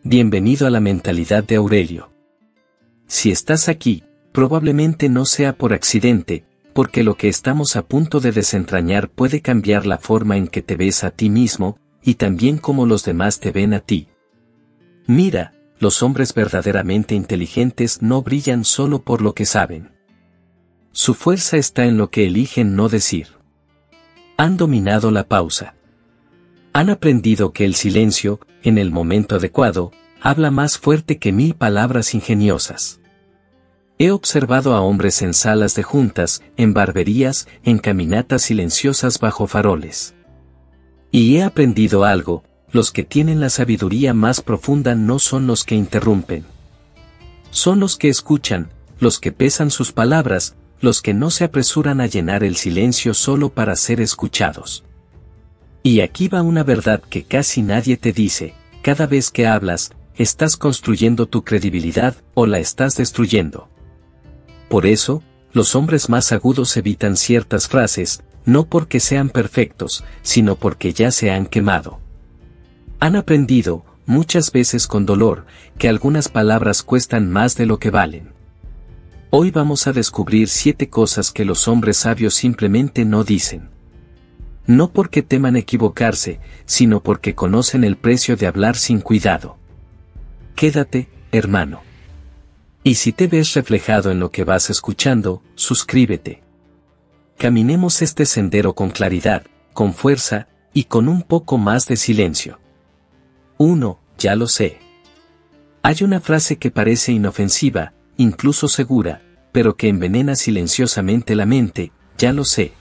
Bienvenido a la mentalidad de Aurelio. Si estás aquí, probablemente no sea por accidente, porque lo que estamos a punto de desentrañar puede cambiar la forma en que te ves a ti mismo, y también cómo los demás te ven a ti. Mira, los hombres verdaderamente inteligentes no brillan solo por lo que saben. Su fuerza está en lo que eligen no decir. Han dominado la pausa. Han aprendido que el silencio, en el momento adecuado, habla más fuerte que 1000 palabras ingeniosas. He observado a hombres en salas de juntas, en barberías, en caminatas silenciosas bajo faroles. Y he aprendido algo: los que tienen la sabiduría más profunda no son los que interrumpen. Son los que escuchan, los que pesan sus palabras, los que no se apresuran a llenar el silencio solo para ser escuchados. Y aquí va una verdad que casi nadie te dice: cada vez que hablas, ¿estás construyendo tu credibilidad o la estás destruyendo? Por eso, los hombres más agudos evitan ciertas frases, no porque sean perfectos, sino porque ya se han quemado. Han aprendido, muchas veces con dolor, que algunas palabras cuestan más de lo que valen. Hoy vamos a descubrir 7 cosas que los hombres sabios simplemente no dicen. No porque teman equivocarse, sino porque conocen el precio de hablar sin cuidado. Quédate, hermano. Y si te ves reflejado en lo que vas escuchando, suscríbete. Caminemos este sendero con claridad, con fuerza, y con un poco más de silencio. 1. Ya lo sé. Hay una frase que parece inofensiva, incluso segura, pero que envenena silenciosamente la mente: ya lo sé.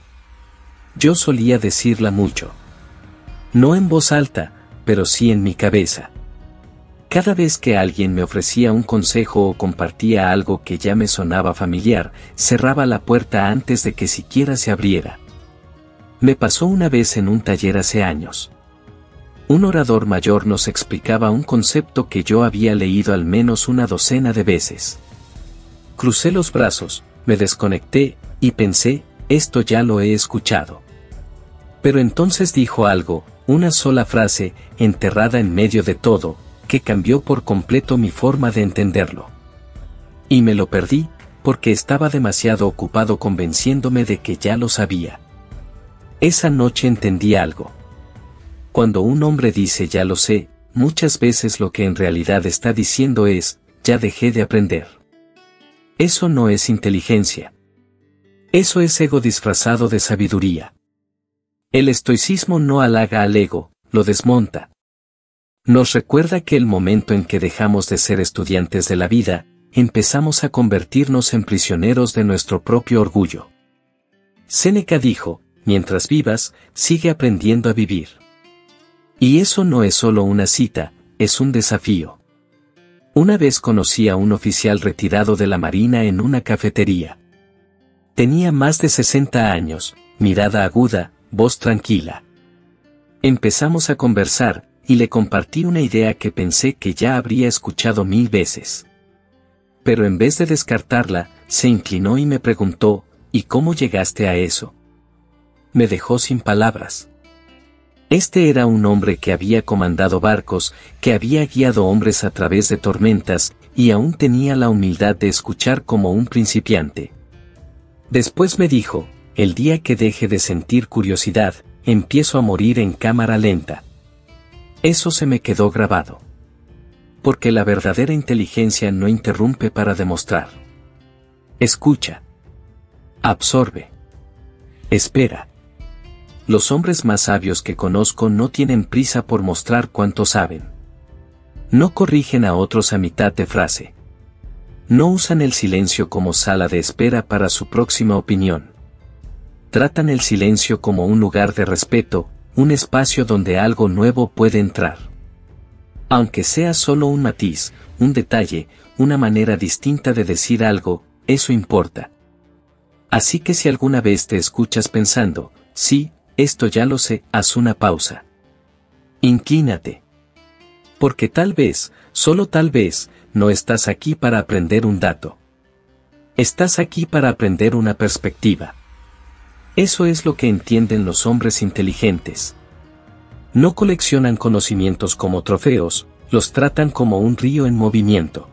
Yo solía decirla mucho. No en voz alta, pero sí en mi cabeza. Cada vez que alguien me ofrecía un consejo o compartía algo que ya me sonaba familiar, cerraba la puerta antes de que siquiera se abriera. Me pasó una vez en un taller hace años. Un orador mayor nos explicaba un concepto que yo había leído al menos una docena de veces. Crucé los brazos, me desconecté, y pensé: esto ya lo he escuchado. Pero entonces dijo algo, una sola frase, enterrada en medio de todo, que cambió por completo mi forma de entenderlo. Y me lo perdí, porque estaba demasiado ocupado convenciéndome de que ya lo sabía. Esa noche entendí algo. Cuando un hombre dice ya lo sé, muchas veces lo que en realidad está diciendo es: ya dejé de aprender. Eso no es inteligencia. Eso es ego disfrazado de sabiduría. El estoicismo no halaga al ego, lo desmonta. Nos recuerda que el momento en que dejamos de ser estudiantes de la vida, empezamos a convertirnos en prisioneros de nuestro propio orgullo. Séneca dijo: mientras vivas, sigue aprendiendo a vivir. Y eso no es solo una cita, es un desafío. Una vez conocí a un oficial retirado de la Marina en una cafetería. Tenía más de 60 años, mirada aguda, voz tranquila. Empezamos a conversar, y le compartí una idea que pensé que ya habría escuchado 1000 veces. Pero en vez de descartarla, se inclinó y me preguntó: ¿y cómo llegaste a eso? Me dejó sin palabras. Este era un hombre que había comandado barcos, que había guiado hombres a través de tormentas, y aún tenía la humildad de escuchar como un principiante. Después me dijo: el día que deje de sentir curiosidad, empiezo a morir en cámara lenta. Eso se me quedó grabado. Porque la verdadera inteligencia no interrumpe para demostrar. Escucha. Absorbe. Espera. Los hombres más sabios que conozco no tienen prisa por mostrar cuánto saben. No corrigen a otros a mitad de frase. No usan el silencio como sala de espera para su próxima opinión. Tratan el silencio como un lugar de respeto, un espacio donde algo nuevo puede entrar. Aunque sea solo un matiz, un detalle, una manera distinta de decir algo, eso importa. Así que si alguna vez te escuchas pensando: sí, esto ya lo sé, haz una pausa. Inclínate. Porque tal vez, solo tal vez, no estás aquí para aprender un dato. Estás aquí para aprender una perspectiva. Eso es lo que entienden los hombres inteligentes. No coleccionan conocimientos como trofeos, Los tratan como un río en movimiento.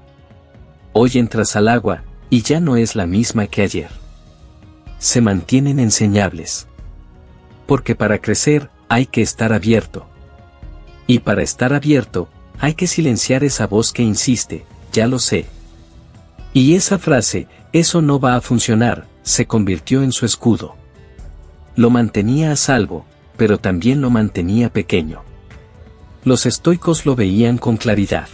Hoy entras al agua, y ya no es la misma que ayer. Se mantienen enseñables. Porque para crecer, hay que estar abierto. Y para estar abierto, hay que silenciar esa voz que insiste, ya lo sé. Y esa frase, eso no va a funcionar, se convirtió en su escudo. Lo mantenía a salvo, pero también lo mantenía pequeño. Los estoicos lo veían con claridad.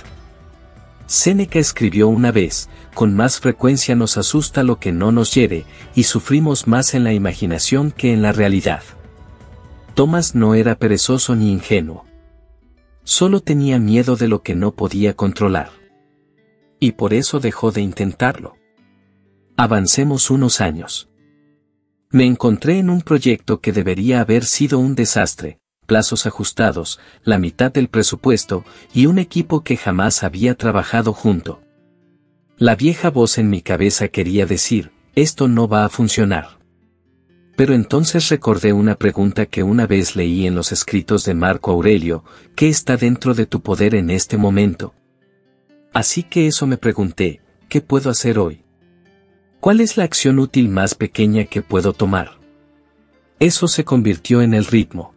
Séneca escribió una vez, con más frecuencia nos asusta lo que no nos hiere, y sufrimos más en la imaginación que en la realidad. Tomás no era perezoso ni ingenuo. Solo tenía miedo de lo que no podía controlar. Y por eso dejó de intentarlo. Avancemos unos años. Me encontré en un proyecto que debería haber sido un desastre, plazos ajustados, la mitad del presupuesto, y un equipo que jamás había trabajado junto. La vieja voz en mi cabeza quería decir, esto no va a funcionar. Pero entonces recordé una pregunta que una vez leí en los escritos de Marco Aurelio, ¿qué está dentro de tu poder en este momento? Así que eso me pregunté, ¿qué puedo hacer hoy? ¿Cuál es la acción útil más pequeña que puedo tomar? Eso se convirtió en el ritmo.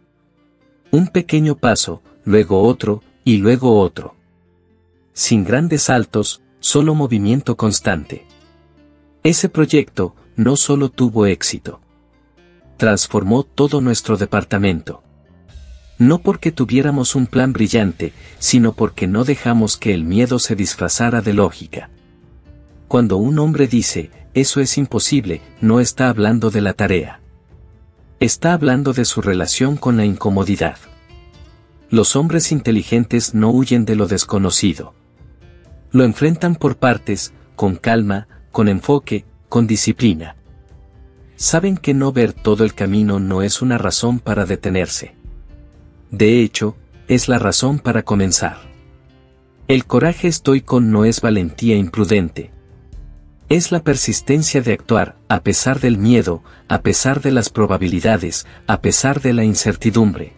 Un pequeño paso, luego otro, y luego otro. Sin grandes saltos, solo movimiento constante. Ese proyecto no solo tuvo éxito. Transformó todo nuestro departamento. No porque tuviéramos un plan brillante, sino porque no dejamos que el miedo se disfrazara de lógica. Cuando un hombre dice, eso es imposible, no está hablando de la tarea. Está hablando de su relación con la incomodidad. Los hombres inteligentes no huyen de lo desconocido. Lo enfrentan por partes, con calma, con enfoque, con disciplina. Saben que no ver todo el camino no es una razón para detenerse. De hecho, es la razón para comenzar. El coraje estoico no es valentía imprudente. Es la persistencia de actuar, a pesar del miedo, a pesar de las probabilidades, a pesar de la incertidumbre.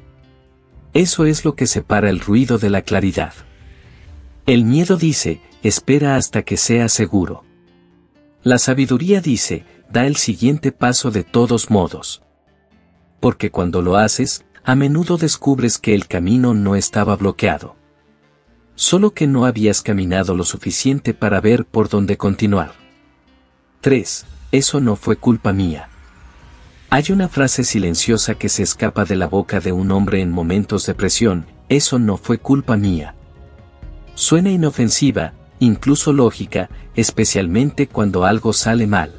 Eso es lo que separa el ruido de la claridad. El miedo dice, espera hasta que sea seguro. La sabiduría dice, da el siguiente paso de todos modos. Porque cuando lo haces, a menudo descubres que el camino no estaba bloqueado. Solo que no habías caminado lo suficiente para ver por dónde continuar. 3. Eso no fue culpa mía. Hay una frase silenciosa que se escapa de la boca de un hombre en momentos de presión, eso no fue culpa mía. Suena inofensiva, incluso lógica, especialmente cuando algo sale mal.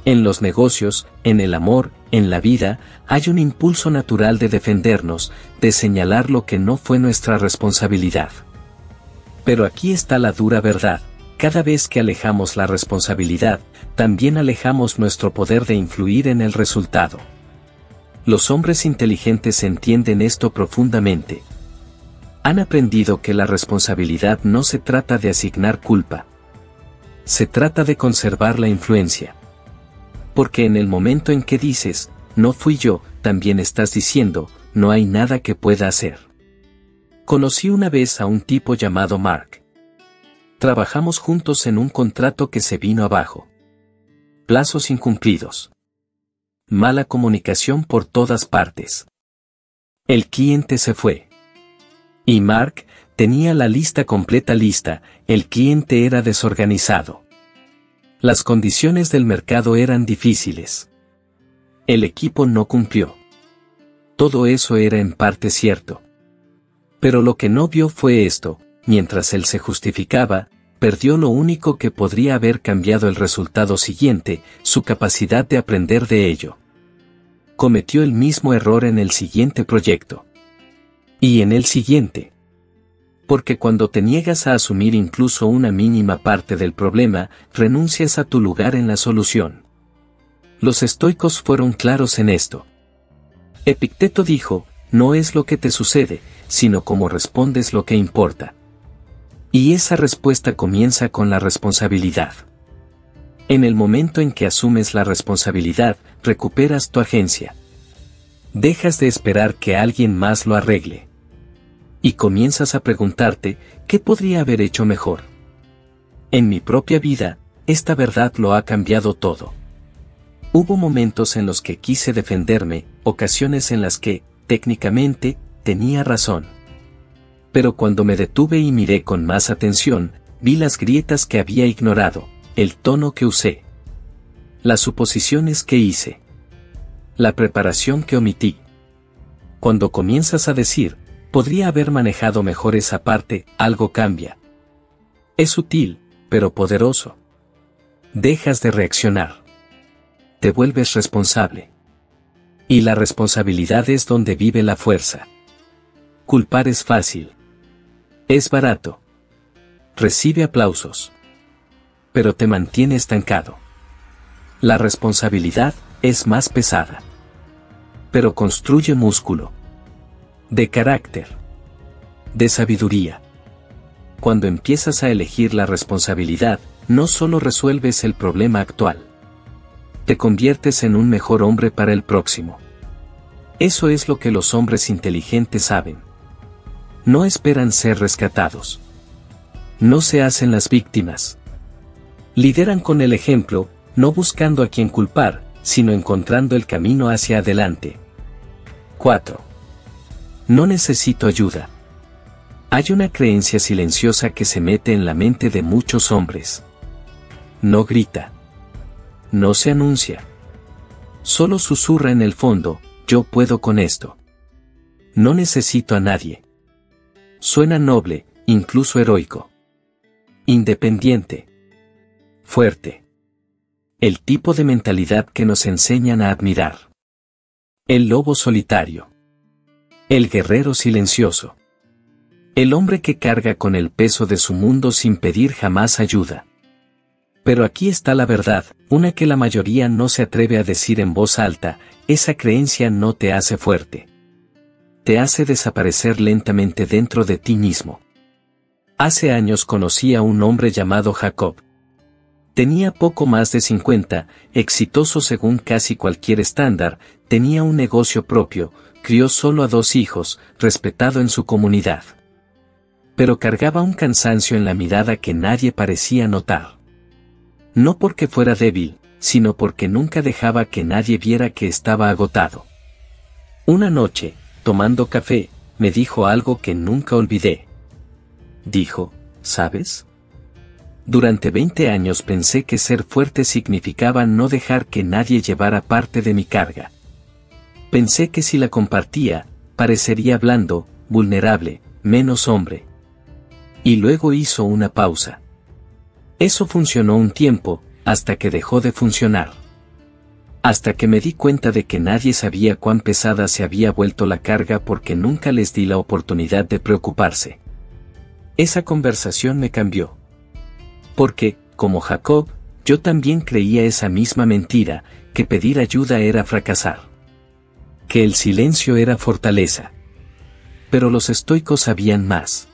En los negocios, en el amor, en la vida, hay un impulso natural de defendernos, de señalar lo que no fue nuestra responsabilidad. Pero aquí está la dura verdad, cada vez que alejamos la responsabilidad, también alejamos nuestro poder de influir en el resultado. Los hombres inteligentes entienden esto profundamente. Han aprendido que la responsabilidad no se trata de asignar culpa. Se trata de conservar la influencia. Porque en el momento en que dices, no fui yo, también estás diciendo, no hay nada que pueda hacer. Conocí una vez a un tipo llamado Mark. Trabajamos juntos en un contrato que se vino abajo. Plazos incumplidos. Mala comunicación por todas partes. El cliente se fue. Y Mark tenía la lista completa lista, el cliente era desorganizado. Las condiciones del mercado eran difíciles. El equipo no cumplió. Todo eso era en parte cierto. Pero lo que no vio fue esto, mientras él se justificaba, perdió lo único que podría haber cambiado el resultado siguiente, su capacidad de aprender de ello. Cometió el mismo error en el siguiente proyecto. Y en el siguiente. Porque cuando te niegas a asumir incluso una mínima parte del problema, renuncias a tu lugar en la solución. Los estoicos fueron claros en esto. Epicteto dijo, no es lo que te sucede, sino cómo respondes lo que importa. Y esa respuesta comienza con la responsabilidad. En el momento en que asumes la responsabilidad, recuperas tu agencia. Dejas de esperar que alguien más lo arregle. Y comienzas a preguntarte, ¿qué podría haber hecho mejor? En mi propia vida, esta verdad lo ha cambiado todo. Hubo momentos en los que quise defenderme, ocasiones en las que, técnicamente, tenía razón. Pero cuando me detuve y miré con más atención, vi las grietas que había ignorado, el tono que usé, las suposiciones que hice, la preparación que omití. Cuando comienzas a decir, podría haber manejado mejor esa parte, algo cambia. Es sutil, pero poderoso. Dejas de reaccionar. Te vuelves responsable. Y la responsabilidad es donde vive la fuerza. Culpar es fácil. Es barato. Recibe aplausos. Pero te mantiene estancado. La responsabilidad es más pesada. Pero construye músculo. De carácter. De sabiduría. Cuando empiezas a elegir la responsabilidad, no solo resuelves el problema actual. Te conviertes en un mejor hombre para el próximo. Eso es lo que los hombres inteligentes saben. No esperan ser rescatados. No se hacen las víctimas. Lideran con el ejemplo, no buscando a quien culpar, sino encontrando el camino hacia adelante. 4. No necesito ayuda. Hay una creencia silenciosa que se mete en la mente de muchos hombres. No grita. No se anuncia. Solo susurra en el fondo, yo puedo con esto. No necesito a nadie. Suena noble, incluso heroico. Independiente. Fuerte. El tipo de mentalidad que nos enseñan a admirar. El lobo solitario. El guerrero silencioso. El hombre que carga con el peso de su mundo sin pedir jamás ayuda. Pero aquí está la verdad, una que la mayoría no se atreve a decir en voz alta, esa creencia no te hace fuerte. Te hace desaparecer lentamente dentro de ti mismo. Hace años conocí a un hombre llamado Jacob. Tenía poco más de 50, exitoso según casi cualquier estándar, tenía un negocio propio, crió solo a 2 hijos, respetado en su comunidad. Pero cargaba un cansancio en la mirada que nadie parecía notar. No porque fuera débil, sino porque nunca dejaba que nadie viera que estaba agotado. Una noche, tomando café, me dijo algo que nunca olvidé. Dijo, ¿sabes? Durante 20 años pensé que ser fuerte significaba no dejar que nadie llevara parte de mi carga. Pensé que si la compartía, parecería blando, vulnerable, menos hombre. Y luego hizo una pausa. Eso funcionó un tiempo, hasta que dejó de funcionar. Hasta que me di cuenta de que nadie sabía cuán pesada se había vuelto la carga porque nunca les di la oportunidad de preocuparse. Esa conversación me cambió. Porque, como Jacob, yo también creía esa misma mentira, que pedir ayuda era fracasar. Que el silencio era fortaleza. Pero los estoicos sabían más.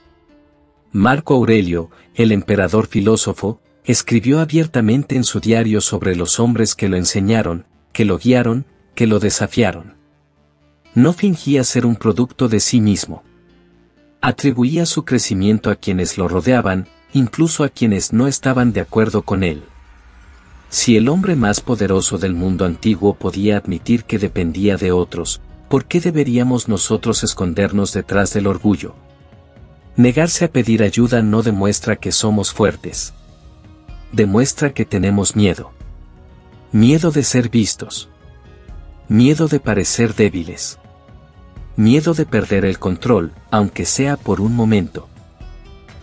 Marco Aurelio, el emperador filósofo, escribió abiertamente en su diario sobre los hombres que lo enseñaron, que lo guiaron, que lo desafiaron. No fingía ser un producto de sí mismo. Atribuía su crecimiento a quienes lo rodeaban, incluso a quienes no estaban de acuerdo con él. Si el hombre más poderoso del mundo antiguo podía admitir que dependía de otros, ¿por qué deberíamos nosotros escondernos detrás del orgullo? Negarse a pedir ayuda no demuestra que somos fuertes. Demuestra que tenemos miedo. Miedo de ser vistos. Miedo de parecer débiles. Miedo de perder el control, aunque sea por un momento.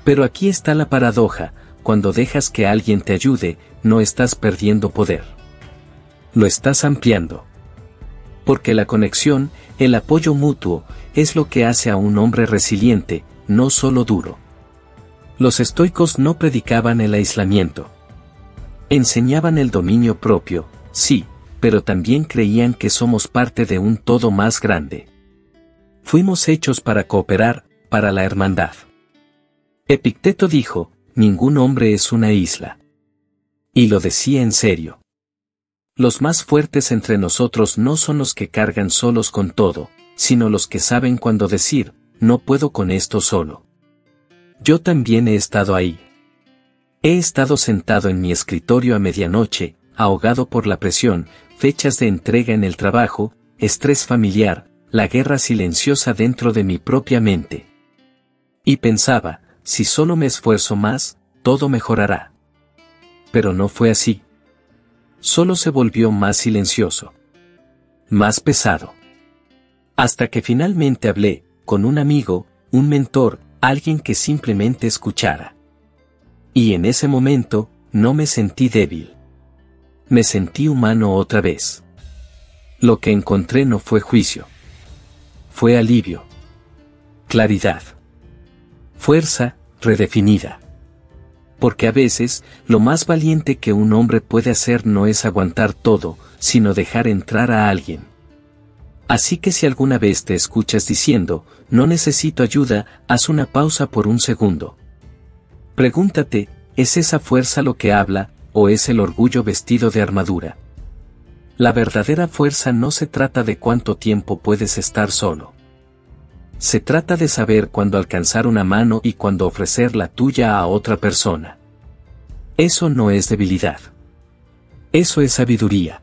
Pero aquí está la paradoja, cuando dejas que alguien te ayude, no estás perdiendo poder. Lo estás ampliando. Porque la conexión, el apoyo mutuo, es lo que hace a un hombre resiliente, no solo duro. Los estoicos no predicaban el aislamiento. Enseñaban el dominio propio, sí, pero también creían que somos parte de un todo más grande. Fuimos hechos para cooperar, para la hermandad. Epicteto dijo, ningún hombre es una isla. Y lo decía en serio. Los más fuertes entre nosotros no son los que cargan solos con todo, sino los que saben cuándo decir, no puedo con esto solo. Yo también he estado ahí. He estado sentado en mi escritorio a medianoche, ahogado por la presión, fechas de entrega en el trabajo, estrés familiar, la guerra silenciosa dentro de mi propia mente. Y pensaba, si solo me esfuerzo más, todo mejorará. Pero no fue así. Solo se volvió más silencioso. Más pesado. Hasta que finalmente hablé, con un amigo, un mentor, alguien que simplemente escuchara. Y en ese momento, no me sentí débil. Me sentí humano otra vez. Lo que encontré no fue juicio. Fue alivio. Claridad. Fuerza, redefinida. Porque a veces, lo más valiente que un hombre puede hacer no es aguantar todo, sino dejar entrar a alguien. Así que si alguna vez te escuchas diciendo, no necesito ayuda, haz una pausa por un segundo. Pregúntate, ¿es esa fuerza lo que habla, o es el orgullo vestido de armadura? La verdadera fuerza no se trata de cuánto tiempo puedes estar solo. Se trata de saber cuándo alcanzar una mano y cuándo ofrecer la tuya a otra persona. Eso no es debilidad. Eso es sabiduría.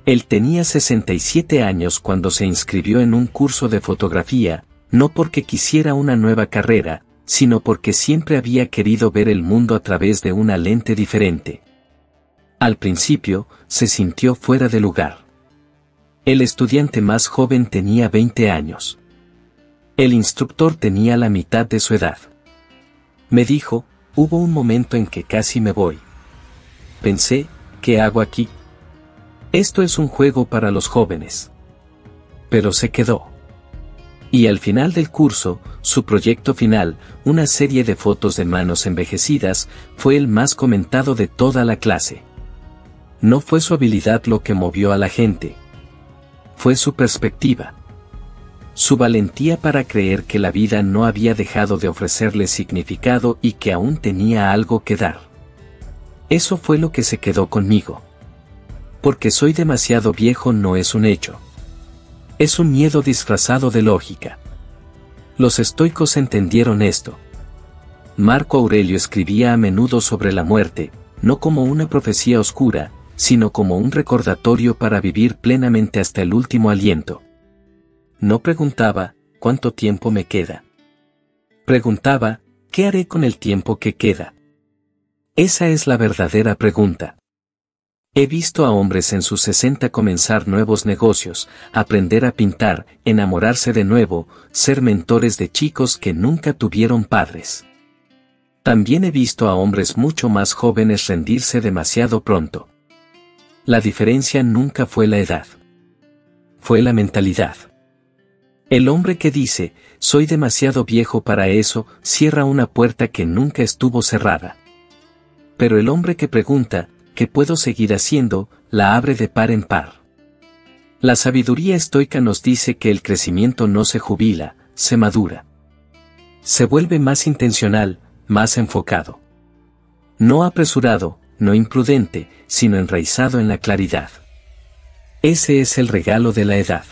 Él tenía 67 años cuando se inscribió en un curso de fotografía, no porque quisiera una nueva carrera, sino porque siempre había querido ver el mundo a través de una lente diferente. Al principio, se sintió fuera de lugar. El estudiante más joven tenía 20 años. El instructor tenía la mitad de su edad. Me dijo, hubo un momento en que casi me voy. Pensé, ¿qué hago aquí? Esto es un juego para los jóvenes. Pero se quedó. Y al final del curso, su proyecto final, una serie de fotos de manos envejecidas, fue el más comentado de toda la clase. No fue su habilidad lo que movió a la gente. Fue su perspectiva. Su valentía para creer que la vida no había dejado de ofrecerle significado y que aún tenía algo que dar. Eso fue lo que se quedó conmigo. Porque soy demasiado viejo no es un hecho. Es un miedo disfrazado de lógica. Los estoicos entendieron esto. Marco Aurelio escribía a menudo sobre la muerte, no como una profecía oscura, sino como un recordatorio para vivir plenamente hasta el último aliento. No preguntaba, ¿cuánto tiempo me queda? Preguntaba, ¿qué haré con el tiempo que queda? Esa es la verdadera pregunta. He visto a hombres en sus 60 comenzar nuevos negocios, aprender a pintar, enamorarse de nuevo, ser mentores de chicos que nunca tuvieron padres. También he visto a hombres mucho más jóvenes rendirse demasiado pronto. La diferencia nunca fue la edad. Fue la mentalidad. El hombre que dice, soy demasiado viejo para eso, cierra una puerta que nunca estuvo cerrada. Pero el hombre que pregunta, ¿qué puedo seguir haciendo?, la abre de par en par. La sabiduría estoica nos dice que el crecimiento no se jubila, se madura. Se vuelve más intencional, más enfocado. No apresurado, no imprudente, sino enraizado en la claridad. Ese es el regalo de la edad.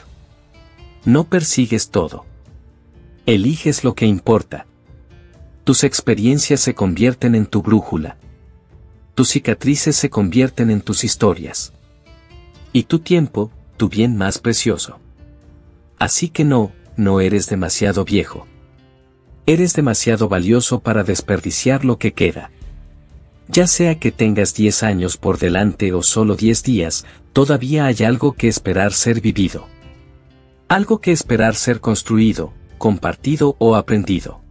No persigues todo. Eliges lo que importa. Tus experiencias se convierten en tu brújula. Tus cicatrices se convierten en tus historias. Y tu tiempo, tu bien más precioso. Así que no eres demasiado viejo. Eres demasiado valioso para desperdiciar lo que queda. Ya sea que tengas 10 años por delante o solo 10 días, todavía hay algo que esperar ser vivido. Algo que esperar ser construido, compartido o aprendido.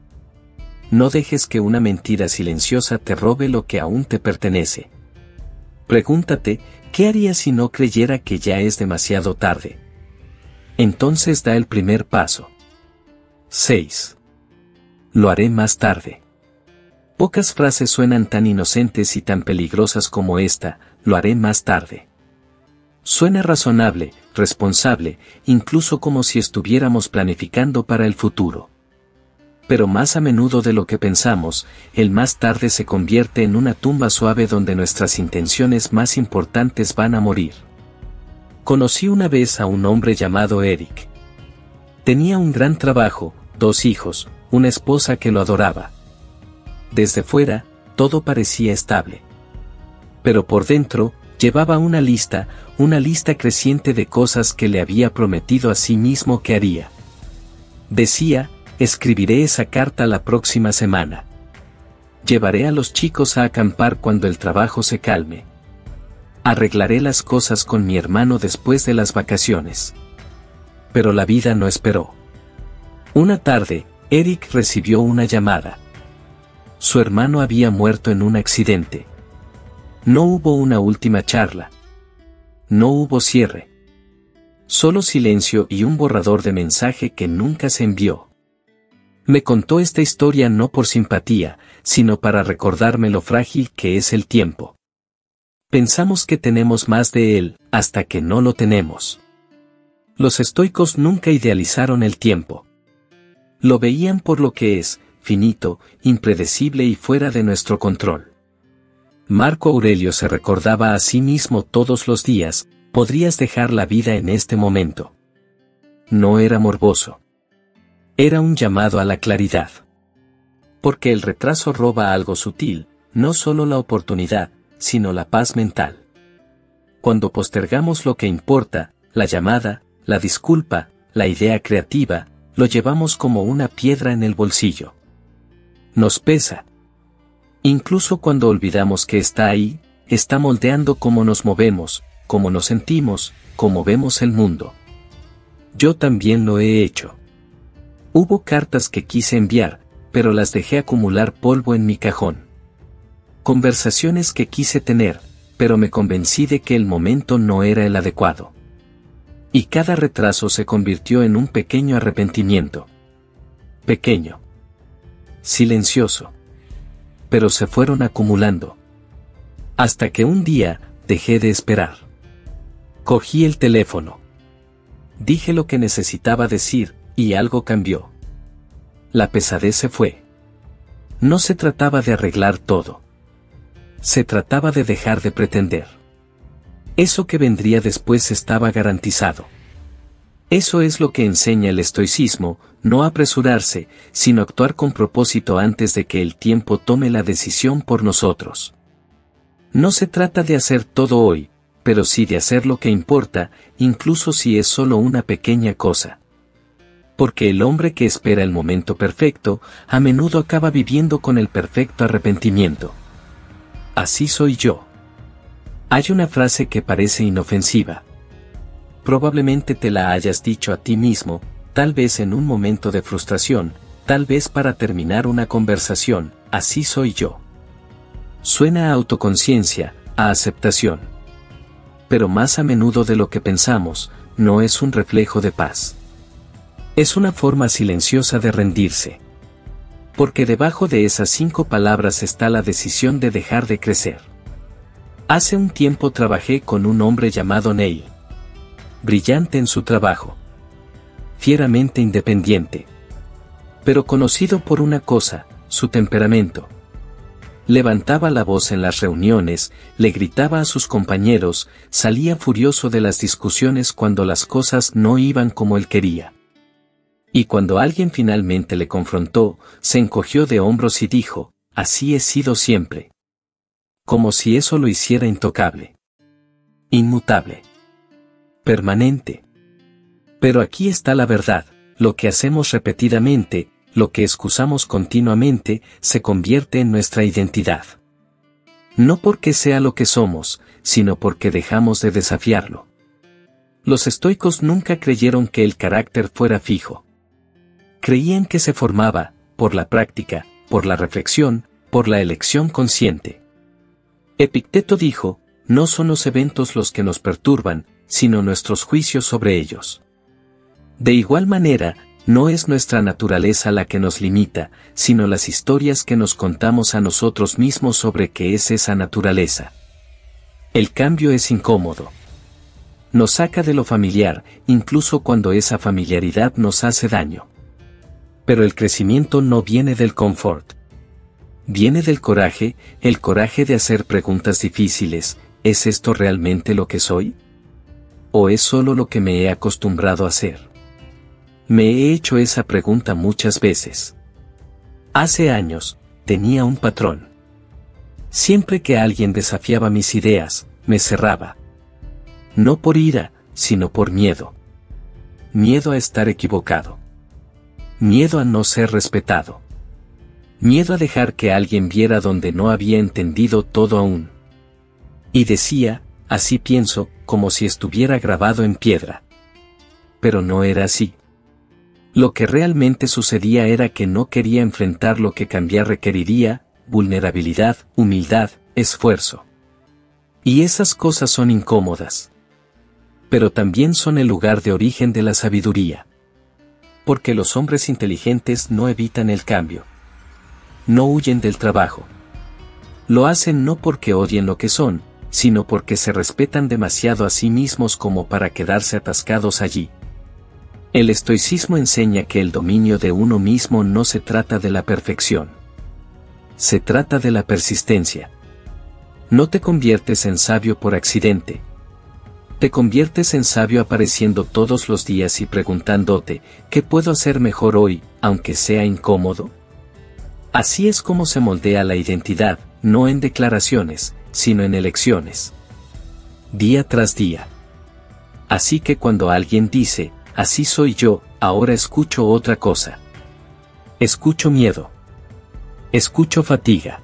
No dejes que una mentira silenciosa te robe lo que aún te pertenece. Pregúntate, ¿qué harías si no creyera que ya es demasiado tarde? Entonces da el primer paso. 6. Lo haré más tarde. Pocas frases suenan tan inocentes y tan peligrosas como esta, lo haré más tarde. Suena razonable, responsable, incluso como si estuviéramos planificando para el futuro. Pero más a menudo de lo que pensamos, el más tarde se convierte en una tumba suave donde nuestras intenciones más importantes van a morir. Conocí una vez a un hombre llamado Eric. Tenía un gran trabajo, 2 hijos, una esposa que lo adoraba. Desde fuera, todo parecía estable. Pero por dentro, llevaba una lista creciente de cosas que le había prometido a sí mismo que haría. Decía, escribiré esa carta la próxima semana. Llevaré a los chicos a acampar cuando el trabajo se calme. Arreglaré las cosas con mi hermano después de las vacaciones. Pero la vida no esperó. Una tarde, Eric recibió una llamada. Su hermano había muerto en un accidente. No hubo una última charla. No hubo cierre. Solo silencio y un borrador de mensaje que nunca se envió. Me contó esta historia no por simpatía, sino para recordarme lo frágil que es el tiempo. Pensamos que tenemos más de él, hasta que no lo tenemos. Los estoicos nunca idealizaron el tiempo. Lo veían por lo que es, finito, impredecible y fuera de nuestro control. Marco Aurelio se recordaba a sí mismo todos los días, podrías dejar la vida en este momento. No era morboso. Era un llamado a la claridad. Porque el retraso roba algo sutil, no solo la oportunidad, sino la paz mental. Cuando postergamos lo que importa, la llamada, la disculpa, la idea creativa, lo llevamos como una piedra en el bolsillo. Nos pesa. Incluso cuando olvidamos que está ahí, está moldeando cómo nos movemos, cómo nos sentimos, cómo vemos el mundo. Yo también lo he hecho. Hubo cartas que quise enviar, pero las dejé acumular polvo en mi cajón. Conversaciones que quise tener, pero me convencí de que el momento no era el adecuado. Y cada retraso se convirtió en un pequeño arrepentimiento. Pequeño. Silencioso. Pero se fueron acumulando. Hasta que un día, dejé de esperar. Cogí el teléfono. Dije lo que necesitaba decir, y algo cambió. La pesadez se fue. No se trataba de arreglar todo. Se trataba de dejar de pretender. Eso que vendría después estaba garantizado. Eso es lo que enseña el estoicismo, no apresurarse, sino actuar con propósito antes de que el tiempo tome la decisión por nosotros. No se trata de hacer todo hoy, pero sí de hacer lo que importa, incluso si es solo una pequeña cosa. Porque el hombre que espera el momento perfecto, a menudo acaba viviendo con el perfecto arrepentimiento. Así soy yo. Hay una frase que parece inofensiva. Probablemente te la hayas dicho a ti mismo, tal vez en un momento de frustración, tal vez para terminar una conversación, así soy yo. Suena a autoconciencia, a aceptación. Pero más a menudo de lo que pensamos, no es un reflejo de paz. Es una forma silenciosa de rendirse. Porque debajo de esas 5 palabras está la decisión de dejar de crecer. Hace un tiempo trabajé con un hombre llamado Neil. Brillante en su trabajo. Fieramente independiente. Pero conocido por una cosa, su temperamento. Levantaba la voz en las reuniones, le gritaba a sus compañeros, salía furioso de las discusiones cuando las cosas no iban como él quería. Y cuando alguien finalmente le confrontó, se encogió de hombros y dijo, así he sido siempre. Como si eso lo hiciera intocable. Inmutable. Permanente. Pero aquí está la verdad, lo que hacemos repetidamente, lo que excusamos continuamente, se convierte en nuestra identidad. No porque sea lo que somos, sino porque dejamos de desafiarlo. Los estoicos nunca creyeron que el carácter fuera fijo. Creían que se formaba, por la práctica, por la reflexión, por la elección consciente. Epicteto dijo, no son los eventos los que nos perturban, sino nuestros juicios sobre ellos. De igual manera, no es nuestra naturaleza la que nos limita, sino las historias que nos contamos a nosotros mismos sobre qué es esa naturaleza. El cambio es incómodo. Nos saca de lo familiar, incluso cuando esa familiaridad nos hace daño. Pero el crecimiento no viene del confort. Viene del coraje, el coraje de hacer preguntas difíciles, ¿es esto realmente lo que soy? ¿O es solo lo que me he acostumbrado a hacer? Me he hecho esa pregunta muchas veces. Hace años, tenía un patrón. Siempre que alguien desafiaba mis ideas, me cerraba. No por ira, sino por miedo. Miedo a estar equivocado. Miedo a no ser respetado. Miedo a dejar que alguien viera donde no había entendido todo aún. Y decía, así pienso, como si estuviera grabado en piedra. Pero no era así. Lo que realmente sucedía era que no quería enfrentar lo que cambiar requeriría: vulnerabilidad, humildad, esfuerzo. Y esas cosas son incómodas. Pero también son el lugar de origen de la sabiduría. Porque los hombres inteligentes no evitan el cambio. No huyen del trabajo. Lo hacen no porque odien lo que son, sino porque se respetan demasiado a sí mismos como para quedarse atascados allí. El estoicismo enseña que el dominio de uno mismo no se trata de la perfección. Se trata de la persistencia. No te conviertes en sabio por accidente. Te conviertes en sabio apareciendo todos los días y preguntándote, ¿qué puedo hacer mejor hoy, aunque sea incómodo? Así es como se moldea la identidad, no en declaraciones, sino en elecciones. Día tras día. Así que cuando alguien dice, así soy yo, ahora escucho otra cosa. Escucho miedo. Escucho fatiga.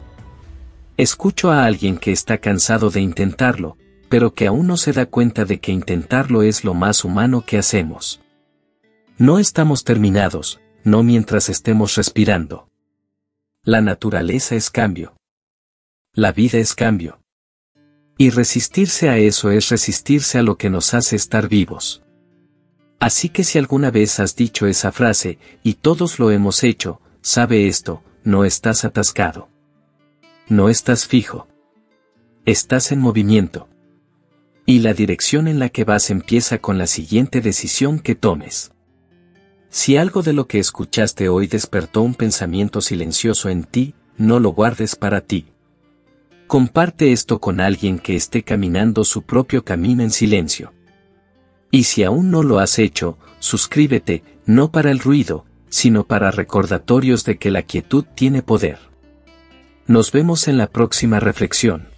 Escucho a alguien que está cansado de intentarlo, pero que aún no se da cuenta de que intentarlo es lo más humano que hacemos. No estamos terminados, no mientras estemos respirando. La naturaleza es cambio. La vida es cambio. Y resistirse a eso es resistirse a lo que nos hace estar vivos. Así que si alguna vez has dicho esa frase, y todos lo hemos hecho, sabe esto: no estás atascado. No estás fijo. Estás en movimiento. Y la dirección en la que vas empieza con la siguiente decisión que tomes. Si algo de lo que escuchaste hoy despertó un pensamiento silencioso en ti, no lo guardes para ti. Comparte esto con alguien que esté caminando su propio camino en silencio. Y si aún no lo has hecho, suscríbete, no para el ruido, sino para recordatorios de que la quietud tiene poder. Nos vemos en la próxima reflexión.